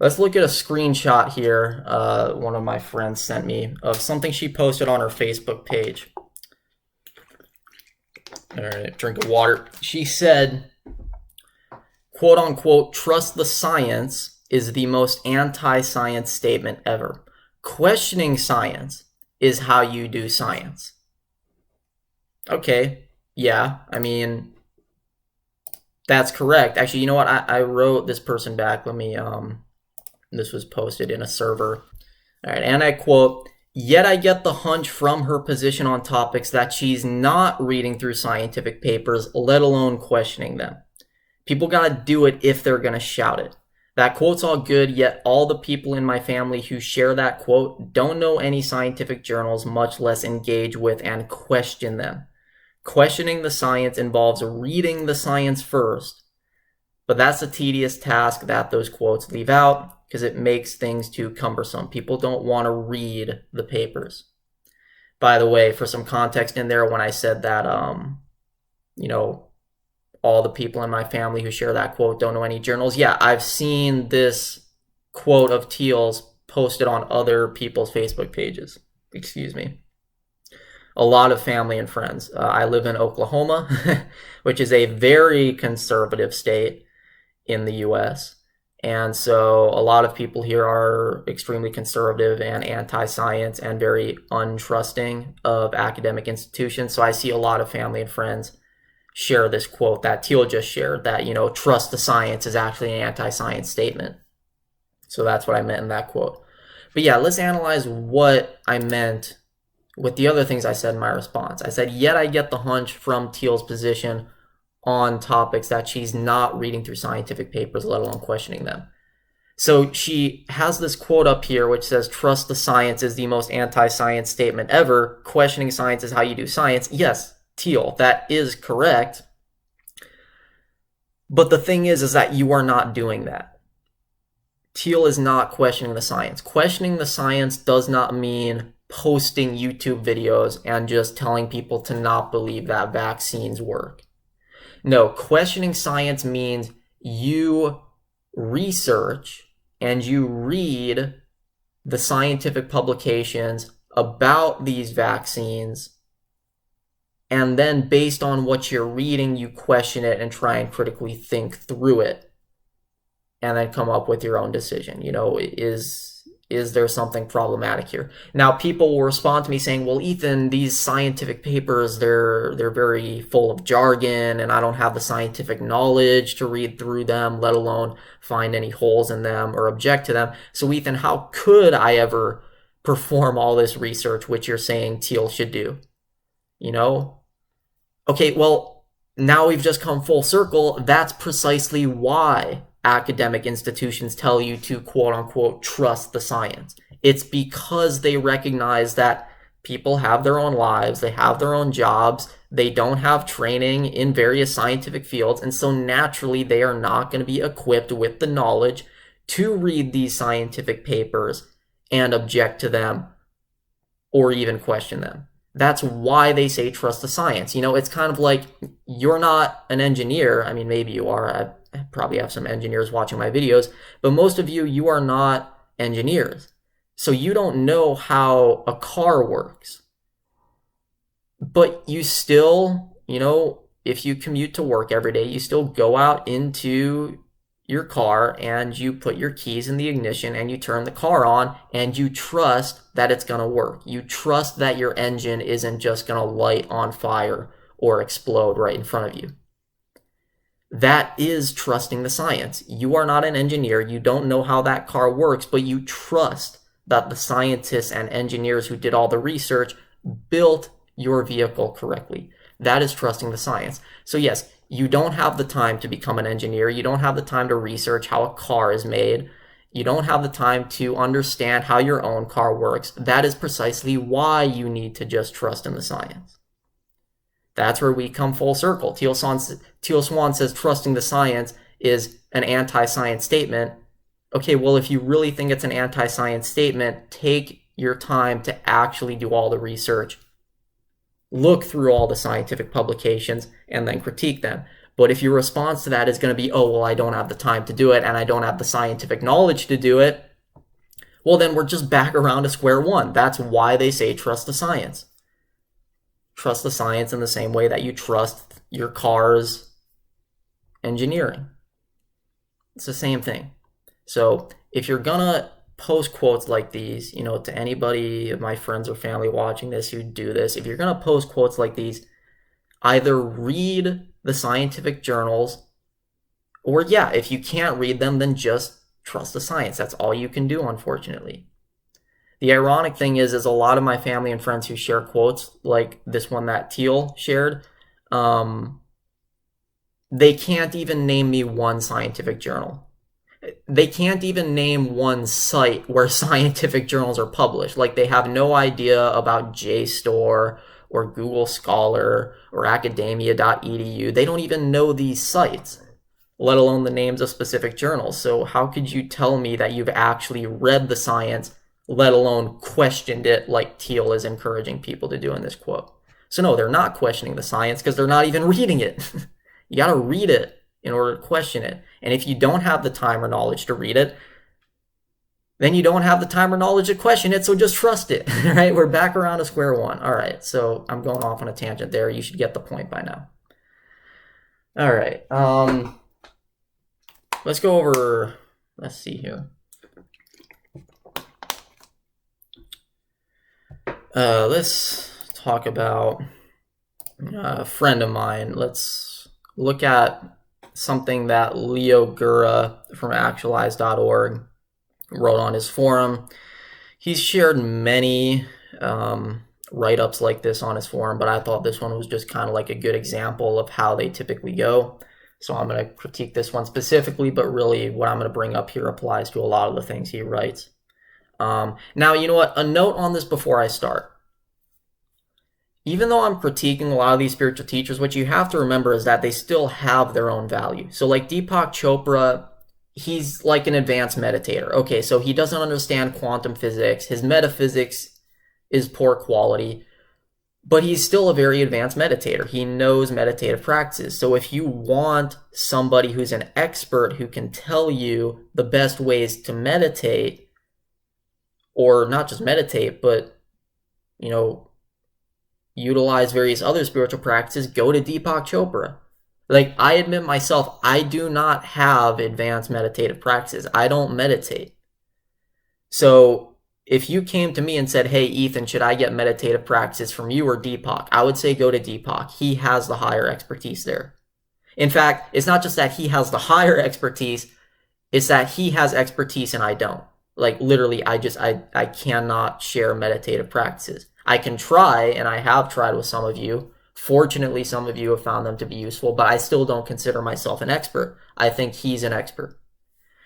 Let's look at a screenshot here. One of my friends sent me of something she posted on her Facebook page. All right, drink of water. She said, quote unquote, trust the science is the most anti-science statement ever. Questioning science is how you do science. Okay, yeah, I mean, that's correct. Actually, you know what? I wrote this person back. Let me, this was posted in a server. All right, and I quote, yet I get the hunch from her position on topics that she's not reading through scientific papers, let alone questioning them. People gotta do it if they're gonna shout it. That quote's all good, yet all the people in my family who share that quote don't know any scientific journals, much less engage with and question them. Questioning the science involves reading the science first, but that's a tedious task that those quotes leave out because it makes things too cumbersome. People don't want to read the papers. By the way, for some context in there, when I said that, you know, all the people in my family who share that quote don't know any journals, yeah, I've seen this quote of Thiel's posted on other people's Facebook pages. Excuse me. A lot of family and friends. I live in Oklahoma, which is a very conservative state in the US. And so a lot of people here are extremely conservative and anti-science and very untrusting of academic institutions. So I see a lot of family and friends share this quote that Thiel just shared, that, you know, trust the science is actually an anti-science statement. So that's what I meant in that quote. But yeah, let's analyze what I meant with the other things I said in my response. I said, yet I get the hunch from Thiel's position on topics that she's not reading through scientific papers, let alone questioning them. So she has this quote up here which says, trust the science is the most anti-science statement ever. Questioning science is how you do science. Yes, Thiel, that is correct. But the thing is that you are not doing that. Thiel is not questioning the science. Questioning the science does not mean posting YouTube videos and just telling people to not believe that vaccines work. No, questioning science means you research and you read the scientific publications about these vaccines, and then based on what you're reading, you question it and try and critically think through it, and then come up with your own decision. You know, is there something problematic here? Now, people will respond to me saying, well, Ethan, these scientific papers, they're very full of jargon, and I don't have the scientific knowledge to read through them, let alone find any holes in them or object to them. So, Ethan, how could I ever perform all this research, which you're saying Thiel should do? You know? Okay, well, now we've just come full circle. That's precisely why academic institutions tell you to quote unquote trust the science. It's because they recognize that people have their own lives, they have their own jobs, they don't have training in various scientific fields, and so naturally they are not going to be equipped with the knowledge to read these scientific papers and object to them or even question them. That's why they say trust the science. You know, it's kind of like you're not an engineer. I mean, maybe you are. I probably have some engineers watching my videos, but most of you are not engineers. So you don't know how a car works. But you still, you know, if you commute to work every day, you still go out into your car and you put your keys in the ignition and you turn the car on and you trust that it's going to work. You trust that your engine isn't just going to light on fire or explode right in front of you. That is trusting the science. You are not an engineer. You don't know how that car works, but you trust that the scientists and engineers who did all the research built your vehicle correctly. That is trusting the science. So yes, you don't have the time to become an engineer. You don't have the time to research how a car is made. You don't have the time to understand how your own car works. That is precisely why you need to just trust in the science. That's where we come full circle. Thiel Swan says trusting the science is an anti-science statement. Okay, well, if you really think it's an anti-science statement, take your time to actually do all the research, look through all the scientific publications, and then critique them. But if your response to that is going to be, oh, well, I don't have the time to do it and I don't have the scientific knowledge to do it, well, then we're just back around to square one. That's why they say trust the science. Trust the science in the same way that you trust your car's engineering. It's the same thing. So if you're gonna post quotes like these, you know, to anybody of my friends or family watching this who do this, if you're gonna post quotes like these, either read the scientific journals, or yeah, if you can't read them, then just trust the science. That's all you can do, unfortunately. The ironic thing is a lot of my family and friends who share quotes like this one that Thiel shared, they can't even name me one scientific journal. They can't even name one site where scientific journals are published. Like, they have no idea about JSTOR or Google Scholar or academia.edu. They don't even know these sites, let alone the names of specific journals. So how could you tell me that you've actually read the science, let alone questioned it like Thiel is encouraging people to do in this quote? So no, they're not questioning the science because they're not even reading it. You got to read it in order to question it. And if you don't have the time or knowledge to read it, then you don't have the time or knowledge to question it, so just trust it, right? We're back around to square one. All right, so I'm going off on a tangent there. You should get the point by now. All right, let's go over, let's see here. Let's talk about a friend of mine. Let's look at something that Leo Gura from actualize.org wrote on his forum. He's shared many write-ups like this on his forum, but I thought this one was just kind of like a good example of how they typically go. So I'm going to critique this one specifically, but really what I'm going to bring up here applies to a lot of the things he writes. Now, you know what? A note on this before I start. Even though I'm critiquing a lot of these spiritual teachers, what you have to remember is that they still have their own value. So like Deepak Chopra, he's like an advanced meditator. Okay, so he doesn't understand quantum physics. His metaphysics is poor quality, but he's still a very advanced meditator. He knows meditative practices. So if you want somebody who's an expert who can tell you the best ways to meditate, or not just meditate, but, you know, utilize various other spiritual practices, go to Deepak Chopra. Like, I admit myself, I do not have advanced meditative practices. I don't meditate. So if you came to me and said, hey, Ethan, should I get meditative practices from you or Deepak? I would say go to Deepak. He has the higher expertise there. In fact, it's not just that he has the higher expertise, it's that he has expertise and I don't. Like, literally, I cannot share meditative practices. I can try, and I have tried with some of you. Fortunately, some of you have found them to be useful, but I still don't consider myself an expert. I think he's an expert.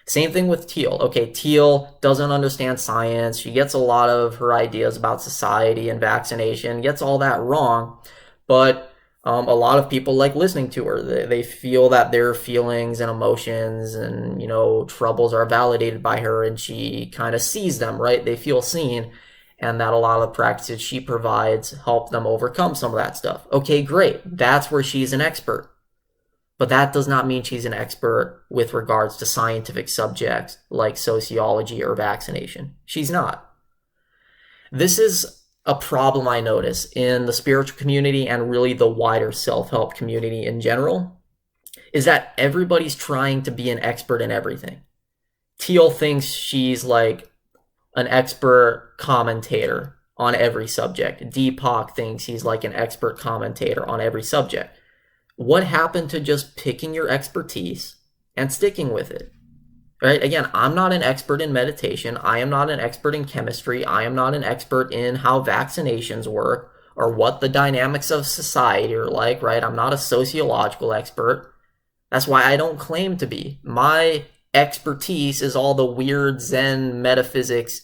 Same thing with Thiel. Okay, Thiel doesn't understand science. She gets a lot of her ideas about society and vaccination, gets all that wrong, but a lot of people like listening to her. They feel that their feelings and emotions and, you know, troubles are validated by her, and she kind of sees them, right? They feel seen, and that a lot of the practices she provides help them overcome some of that stuff. Okay, great. That's where she's an expert. But that does not mean she's an expert with regards to scientific subjects like sociology or vaccination. She's not. This is a problem I notice in the spiritual community and really the wider self-help community in general, is that everybody's trying to be an expert in everything. Thiel thinks she's like an expert commentator on every subject. Deepak thinks he's like an expert commentator on every subject. What happened to just picking your expertise and sticking with it? Right? Again, I'm not an expert in meditation. I am not an expert in chemistry. I am not an expert in how vaccinations work or what the dynamics of society are like, right? I'm not a sociological expert. That's why I don't claim to be. My expertise is all the weird Zen metaphysics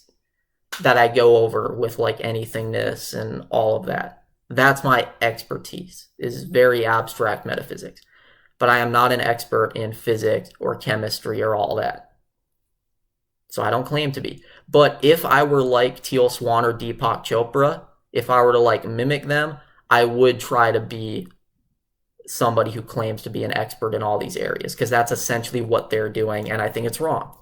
that I go over with like anythingness and all of that. That's my expertise, is very abstract metaphysics. But I am not an expert in physics or chemistry or all that. So I don't claim to be. But if I were like Teal Swan or Deepak Chopra, if I were to like mimic them, I would try to be somebody who claims to be an expert in all these areas, because that's essentially what they're doing, and I think it's wrong.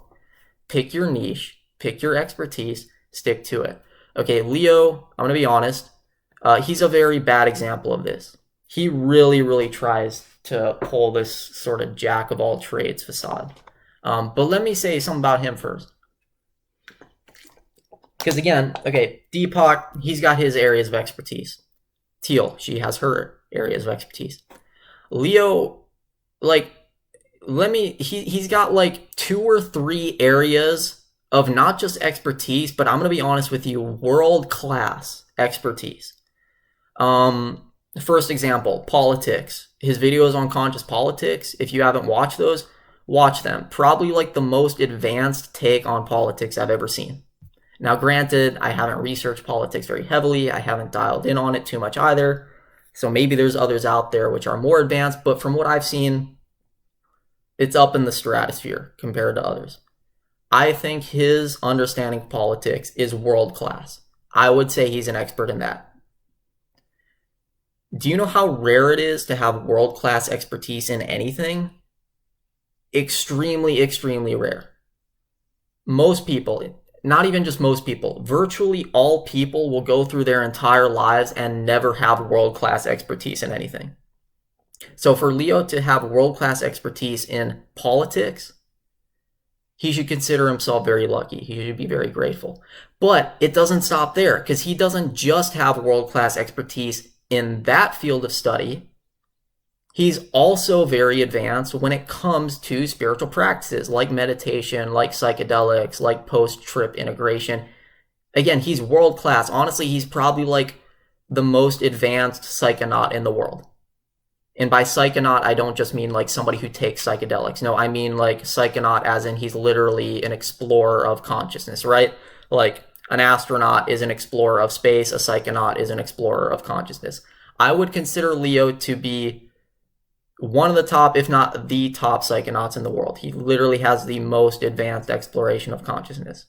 Pick your niche, pick your expertise, stick to it. Okay, Leo, I'm going to be honest, he's a very bad example of this. He really, really tries to pull this sort of jack of all trades facade. But let me say something about him first. Because again, okay, Deepak, he's got his areas of expertise. Teal, she has her areas of expertise. Leo, like, he's got like 2 or 3 areas of not just expertise, but I'm going to be honest with you, world-class expertise. First example, politics. His videos on conscious politics, if you haven't watched those, watch them. Probably like the most advanced take on politics I've ever seen. Now, granted, I haven't researched politics very heavily. I haven't dialed in on it too much either. So maybe there's others out there which are more advanced, but from what I've seen, it's up in the stratosphere compared to others. I think his understanding of politics is world-class. I would say he's an expert in that. Do you know how rare it is to have world-class expertise in anything? Extremely, extremely rare. Most people, not even just most people, virtually all people will go through their entire lives and never have world-class expertise in anything. So for Leo to have world-class expertise in politics, he should consider himself very lucky. He should be very grateful. But it doesn't stop there, because he doesn't just have world-class expertise in that field of study. He's also very advanced when it comes to spiritual practices like meditation, like psychedelics, like post-trip integration. Again, he's world-class. Honestly, he's probably like the most advanced psychonaut in the world. And by psychonaut, I don't just mean like somebody who takes psychedelics. No, I mean like psychonaut as in he's literally an explorer of consciousness, right? Like an astronaut is an explorer of space, a psychonaut is an explorer of consciousness. I would consider Leo to be one of the top, if not the top psychonauts in the world. He literally has the most advanced exploration of consciousness.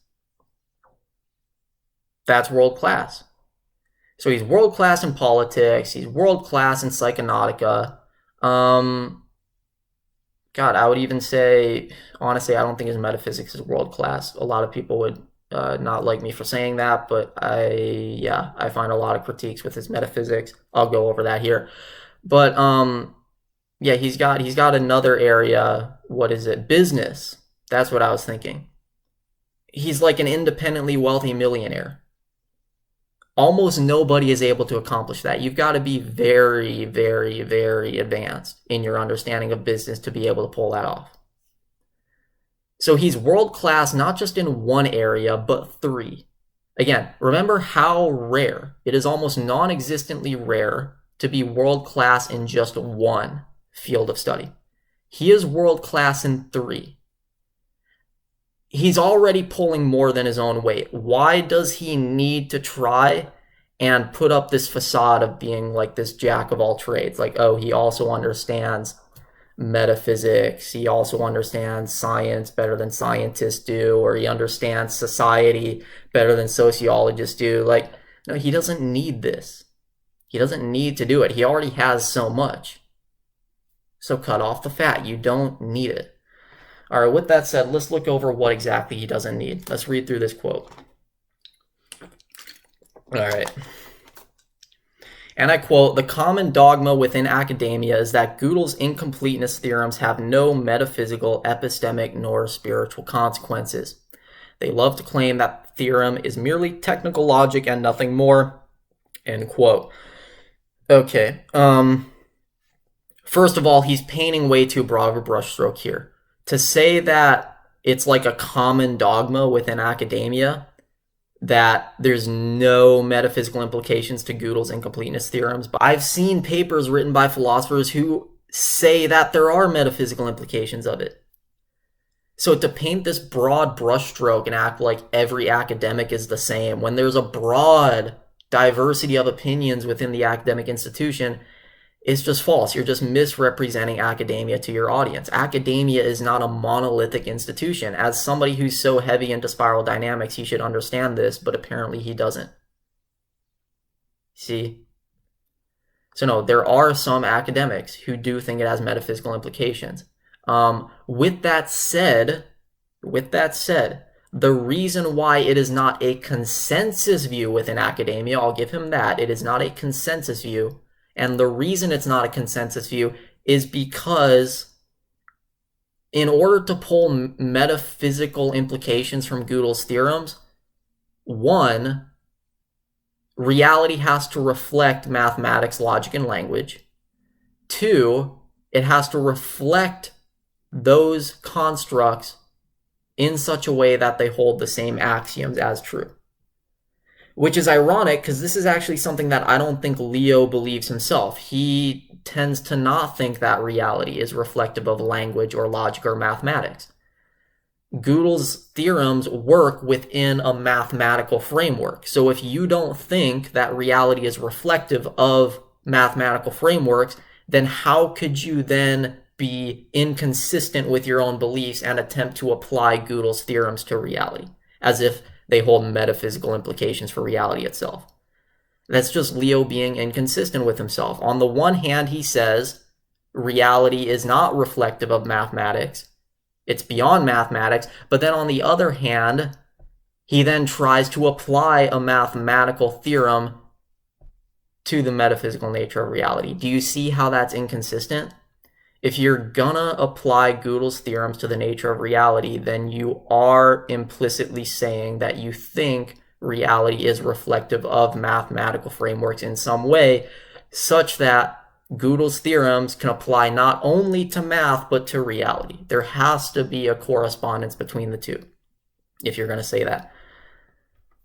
That's world-class. So he's world-class in politics, he's world-class in psychonautica. God, I would even say, honestly, I don't think his metaphysics is world-class. A lot of people would not like me for saying that, but I find a lot of critiques with his metaphysics. I'll go over that here. But yeah, he's got another area. What is it? Business. That's what I was thinking. He's like an independently wealthy millionaire. Almost nobody is able to accomplish that. You've got to be very, very, very advanced in your understanding of business to be able to pull that off. So he's world-class not just in one area, but 3. Again, remember how rare. It is almost non-existently rare to be world-class in just one field of study. He is world-class in 3. He's already pulling more than his own weight. Why does he need to try and put up this facade of being like this jack of all trades? Like, oh, he also understands metaphysics. He also understands science better than scientists do, or he understands society better than sociologists do. Like, no, he doesn't need this. He doesn't need to do it. He already has so much. So cut off the fat. You don't need it. All right, with that said, let's look over what exactly he doesn't need. Let's read through this quote. All right. And I quote, "The common dogma within academia is that Gödel's incompleteness theorems have no metaphysical, epistemic, nor spiritual consequences. They love to claim that the theorem is merely technical logic and nothing more." End quote. Okay. First of all, he's painting way too broad of a brushstroke here. To say that it's like a common dogma within academia that there's no metaphysical implications to Gödel's incompleteness theorems, but I've seen papers written by philosophers who say that there are metaphysical implications of it. So to paint this broad brushstroke and act like every academic is the same, when there's a broad diversity of opinions within the academic institution, it's just false. You're just misrepresenting academia to your audience. Academia is not a monolithic institution. As somebody who's so heavy into spiral dynamics, he should understand this, but apparently he doesn't. See? So no, there are some academics who do think it has metaphysical implications. With that said, the reason why it is not a consensus view within academia, I'll give him that, it is not a consensus view. And the reason it's not a consensus view is because in order to pull metaphysical implications from Gödel's theorems, one, reality has to reflect mathematics, logic, and language. Two, it has to reflect those constructs in such a way that they hold the same axioms as true. Which is ironic because this is actually something that I don't think Leo believes himself. He tends to not think that reality is reflective of language or logic or mathematics. Gödel's theorems work within a mathematical framework. So if you don't think that reality is reflective of mathematical frameworks, then how could you then be inconsistent with your own beliefs and attempt to apply Gödel's theorems to reality, as if they hold metaphysical implications for reality itself? That's just Leo being inconsistent with himself. On the one hand, he says reality is not reflective of mathematics. It's beyond mathematics. But then on the other hand, he then tries to apply a mathematical theorem to the metaphysical nature of reality. Do you see how that's inconsistent? If you're gonna apply Gödel's theorems to the nature of reality, then you are implicitly saying that you think reality is reflective of mathematical frameworks in some way, such that Gödel's theorems can apply not only to math, but to reality. There has to be a correspondence between the two, if you're gonna say that.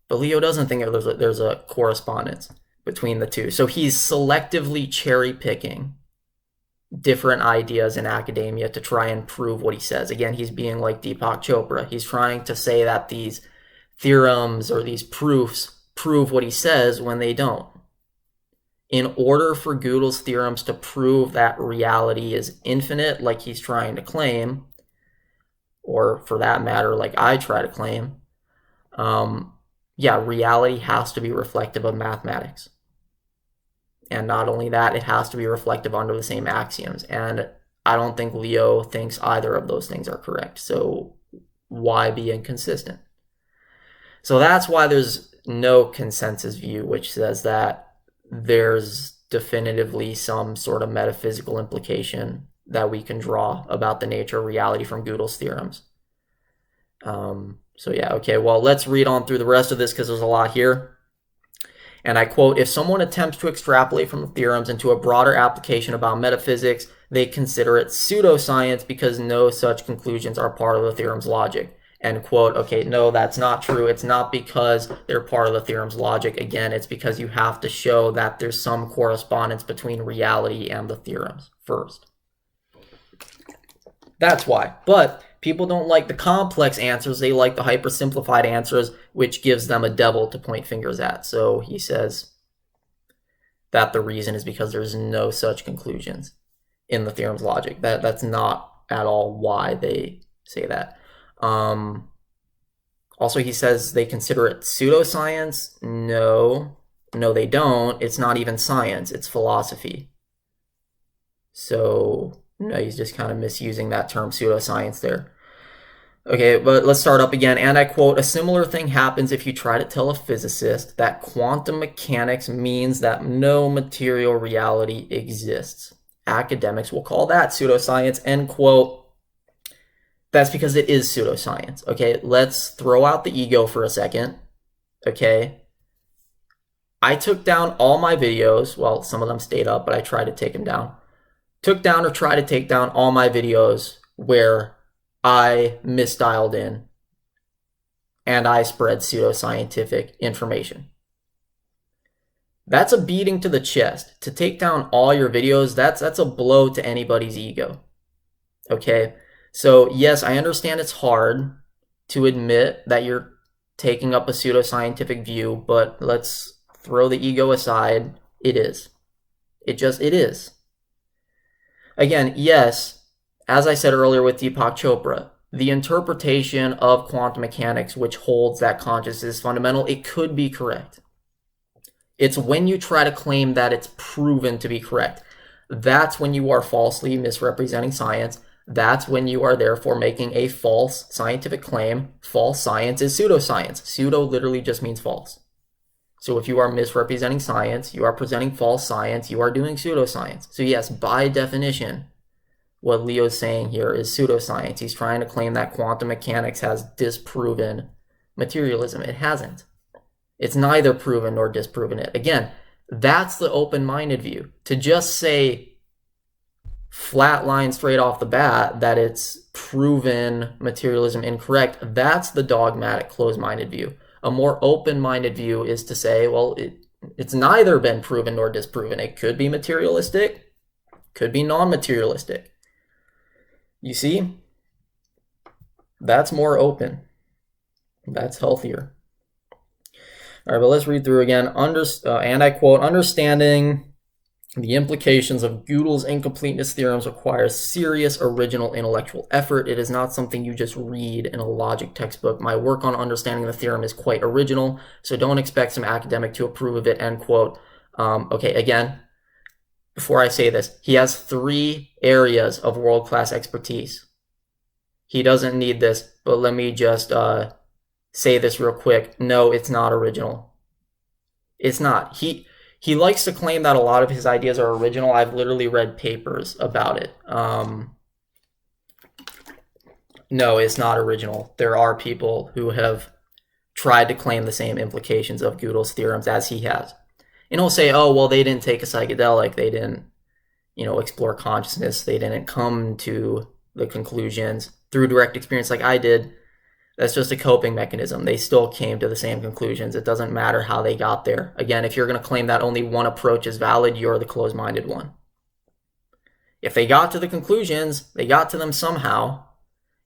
But Leo doesn't think there's a correspondence between the two. So he's selectively cherry picking different ideas in academia to try and prove what he says. Again, he's being like Deepak Chopra. He's trying to say that these theorems or these proofs prove what he says when they don't. In order for Gödel's theorems to prove that reality is infinite, like he's trying to claim, or for that matter, like I try to claim, reality has to be reflective of mathematics. And not only that, it has to be reflective under the same axioms. And I don't think Leo thinks either of those things are correct. So why be inconsistent? So that's why there's no consensus view which says that there's definitively some sort of metaphysical implication that we can draw about the nature of reality from Gödel's theorems. Well, let's read on through the rest of this because there's a lot here. And I quote, if someone attempts to extrapolate from the theorems into a broader application about metaphysics, they consider it pseudoscience because no such conclusions are part of the theorem's logic. End quote. Okay, no, that's not true. It's not because they're part of the theorem's logic. Again, it's because you have to show that there's some correspondence between reality and the theorems first. That's why. But people don't like the complex answers. They like the hypersimplified answers, which gives them a devil to point fingers at. So he says that the reason is because there's no such conclusions in the theorem's logic. That's not at all why they say that. Also, he says they consider it pseudoscience. No, they don't. It's not even science. It's philosophy. So, no, he's just kind of misusing that term pseudoscience there. Okay, but let's start up again. And I quote, a similar thing happens if you try to tell a physicist that quantum mechanics means that no material reality exists. Academics will call that pseudoscience, end quote. That's because it is pseudoscience. Okay, let's throw out the ego for a second. Okay, I took down all my videos. Well, some of them stayed up, but I tried to take them down. Took down or tried to take down all my videos where I misdialed in and I spread pseudoscientific information. That's a beating to the chest. To take down all your videos, that's a blow to anybody's ego. Okay? So yes, I understand it's hard to admit that you're taking up a pseudoscientific view, but let's throw the ego aside. It is. It is. Again, yes, as I said earlier with Deepak Chopra, the interpretation of quantum mechanics which holds that consciousness is fundamental, it could be correct. It's when you try to claim that it's proven to be correct. That's when you are falsely misrepresenting science. That's when you are therefore making a false scientific claim. False science is pseudoscience. Pseudo literally just means false. So if you are misrepresenting science, you are presenting false science, you are doing pseudoscience. So yes, by definition, what Leo's saying here is pseudoscience. He's trying to claim that quantum mechanics has disproven materialism. It hasn't. It's neither proven nor disproven it. Again, that's the open-minded view. To just say flat line straight off the bat that it's proven materialism incorrect, that's the dogmatic closed-minded view. A more open-minded view is to say, well, it's neither been proven nor disproven. It could be materialistic, could be non-materialistic. You see? That's more open. That's healthier. All right, but let's read through again. And I quote, understanding the implications of Gödel's incompleteness theorems requires serious original intellectual effort. It is not something you just read in a logic textbook. My work on understanding the theorem is quite original, so don't expect some academic to approve of it, end quote. Okay, again, before I say this, he has 3 areas of world-class expertise. He doesn't need this, but let me just say this real quick. No, it's not original. It's not. He likes to claim that a lot of his ideas are original. I've literally read papers about it. No, it's not original. There are people who have tried to claim the same implications of Gödel's theorems as he has. And he'll say, oh, well, they didn't take a psychedelic. They didn't, explore consciousness. They didn't come to the conclusions through direct experience like I did. That's just a coping mechanism. They still came to the same conclusions. It doesn't matter how they got there. Again, if you're going to claim that only one approach is valid, you're the closed-minded one. If they got to the conclusions, they got to them somehow.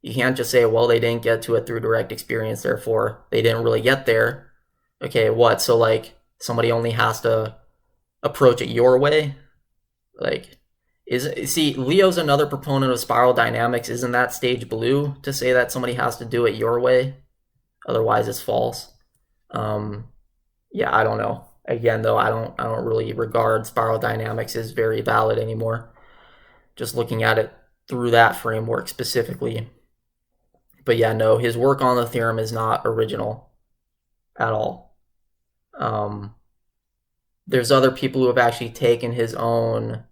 You can't just say, well, they didn't get to it through direct experience, therefore they didn't really get there. Okay, what? So, somebody only has to approach it your way? See, Leo's another proponent of spiral dynamics. Isn't that stage blue to say that somebody has to do it your way? Otherwise, it's false. Yeah, I don't know. Again, though, I don't really regard spiral dynamics as very valid anymore. Just looking at it through that framework specifically. But yeah, no, his work on the theorem is not original at all. There's other people who have actually taken his own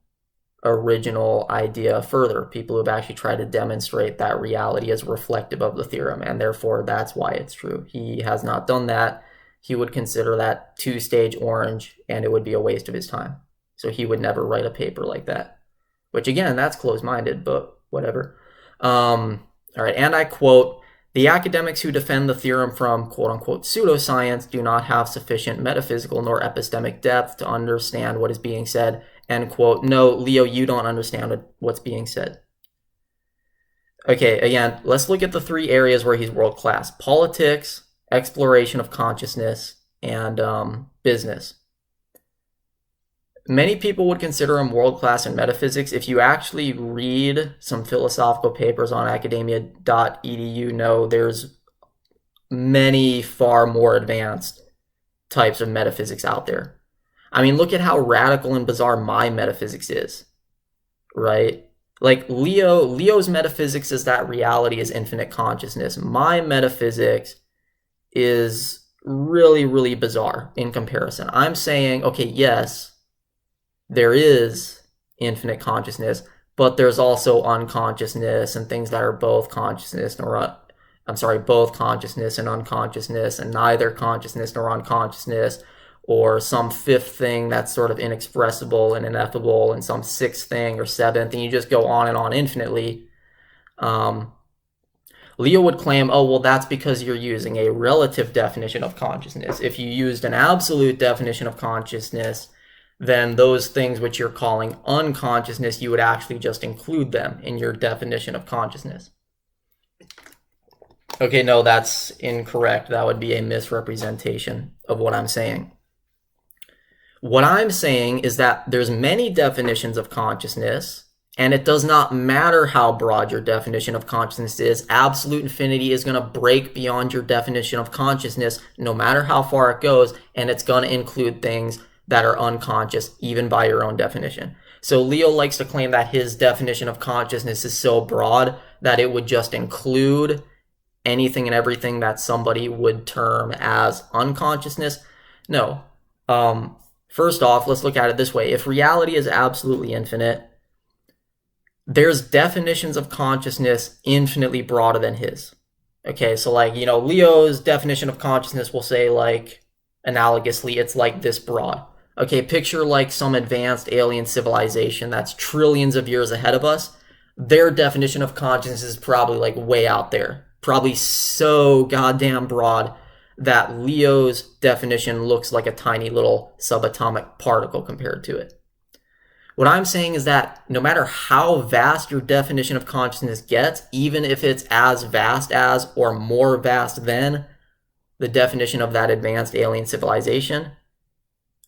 original idea further, people who have actually tried to demonstrate that reality is reflective of the theorem, and therefore that's why it's true. He has not done that. He would consider that 2-stage orange, and it would be a waste of his time. So he would never write a paper like that, which again, that's closed-minded, but whatever. All right, and I quote, the academics who defend the theorem from quote-unquote pseudoscience do not have sufficient metaphysical nor epistemic depth to understand what is being said, end quote. No, Leo, you don't understand what's being said. Okay, again, let's look at the 3 areas where he's world-class. Politics, exploration of consciousness, and business. Many people would consider him world-class in metaphysics. If you actually read some philosophical papers on academia.edu, no, there's many far more advanced types of metaphysics out there. I mean, look at how radical and bizarre my metaphysics is, right? Leo's metaphysics is that reality is infinite consciousness. My metaphysics is really, really bizarre in comparison. I'm saying, okay, yes, there is infinite consciousness, but there's also unconsciousness and things that are both consciousness both consciousness and unconsciousness, and neither consciousness nor unconsciousness, or some 5th thing that's sort of inexpressible and ineffable, and some 6th thing or 7th, and you just go on and on infinitely. Leo would claim, oh, well, that's because you're using a relative definition of consciousness. If you used an absolute definition of consciousness, then those things which you're calling unconsciousness, you would actually just include them in your definition of consciousness. Okay, no, that's incorrect. That would be a misrepresentation of what I'm saying. What I'm saying is that there's many definitions of consciousness, and it does not matter how broad your definition of consciousness is. Absolute infinity is going to break beyond your definition of consciousness, no matter how far it goes, and it's going to include things that are unconscious, even by your own definition. So Leo likes to claim that his definition of consciousness is so broad that it would just include anything and everything that somebody would term as unconsciousness. No. First off, let's look at it this way. If reality is absolutely infinite, there's definitions of consciousness infinitely broader than his. Okay, so like, Leo's definition of consciousness will say, like, analogously, it's like this broad. Okay, picture like some advanced alien civilization that's trillions of years ahead of us. Their definition of consciousness is probably like way out there. Probably so goddamn broad that Leo's definition looks like a tiny little subatomic particle compared to it. What I'm saying is that no matter how vast your definition of consciousness gets, even if it's as vast as or more vast than the definition of that advanced alien civilization,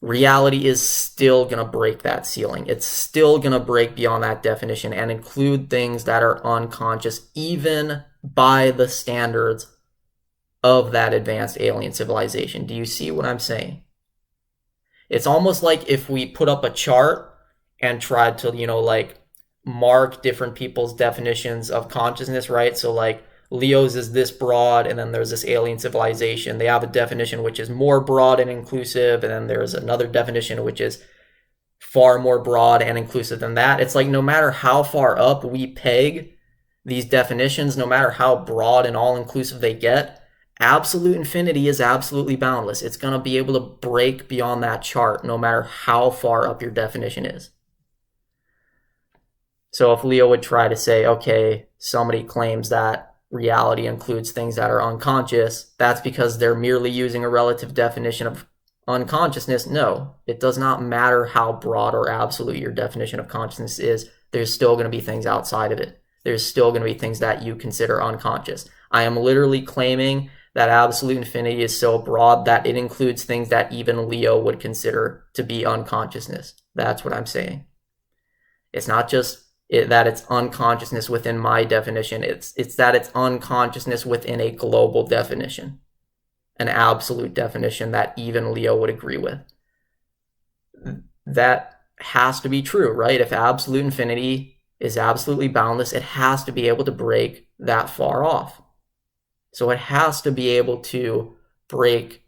reality is still going to break that ceiling. It's still going to break beyond that definition and include things that are unconscious, even by the standards of that advanced alien civilization. Do you see what I'm saying? It's almost like if we put up a chart and tried to, like mark different people's definitions of consciousness, right? So like Leo's is this broad, and then there's this alien civilization. They have a definition which is more broad and inclusive, and then there's another definition which is far more broad and inclusive than that. It's like no matter how far up we peg these definitions, no matter how broad and all-inclusive they get, absolute infinity is absolutely boundless. It's going to be able to break beyond that chart no matter how far up your definition is. So if Leo would try to say, okay, somebody claims that reality includes things that are unconscious, that's because they're merely using a relative definition of unconsciousness. No, it does not matter how broad or absolute your definition of consciousness is. There's still going to be things outside of it. There's still going to be things that you consider unconscious. I am literally claiming that absolute infinity is so broad that it includes things that even Leo would consider to be unconsciousness. That's what I'm saying. It's not just that it's unconsciousness within my definition. It's that it's unconsciousness within a global definition, an absolute definition that even Leo would agree with. That has to be true, right? If absolute infinity is absolutely boundless, it has to be able to break that far off. So it has to be able to break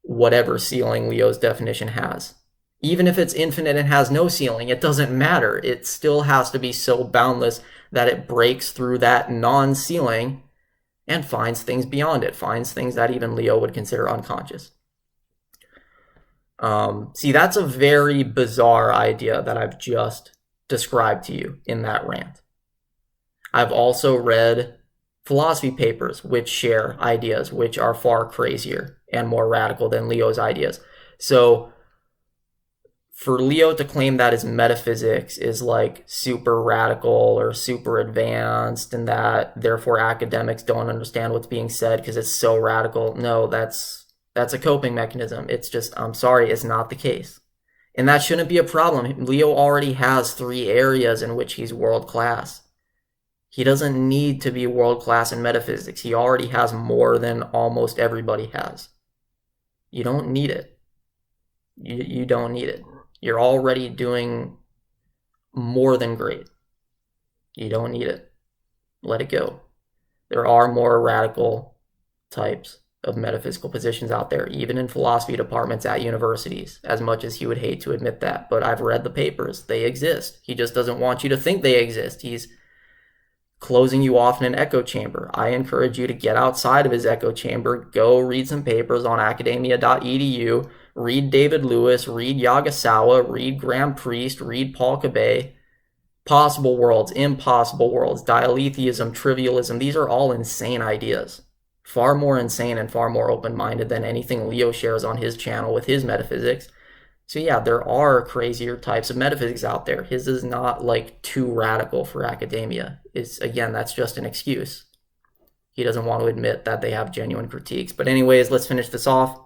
whatever ceiling Leo's definition has. Even if it's infinite and has no ceiling, it doesn't matter. It still has to be so boundless that it breaks through that non-ceiling and finds things beyond it, finds things that even Leo would consider unconscious. See, that's a very bizarre idea that I've just described to you in that rant. I've also read philosophy papers which share ideas which are far crazier and more radical than Leo's ideas. So for Leo to claim that his metaphysics is like super radical or super advanced and that therefore academics don't understand what's being said because it's so radical, no, that's a coping mechanism. It's just, I'm sorry, it's not the case. And that shouldn't be a problem. Leo already has 3 areas in which he's world class. He doesn't need to be world class in metaphysics. He already has more than almost everybody has. You don't need it. You don't need it. You're already doing more than great. You don't need it. Let it go. There are more radical types of metaphysical positions out there, even in philosophy departments at universities, as much as he would hate to admit that. But I've read the papers. They exist. He just doesn't want you to think they exist. He's closing you off in an echo chamber. I encourage you to get outside of his echo chamber, go read some papers on academia.edu, read David Lewis, read Yagasawa, read Graham Priest, read Paul Cabay. Possible worlds, impossible worlds, dialetheism, trivialism, these are all insane ideas. Far more insane and far more open-minded than anything Leo shares on his channel with his metaphysics. So yeah, there are crazier types of metaphysics out there. His is not like too radical for academia. Again, that's just an excuse. He doesn't want to admit that they have genuine critiques. But anyways, let's finish this off.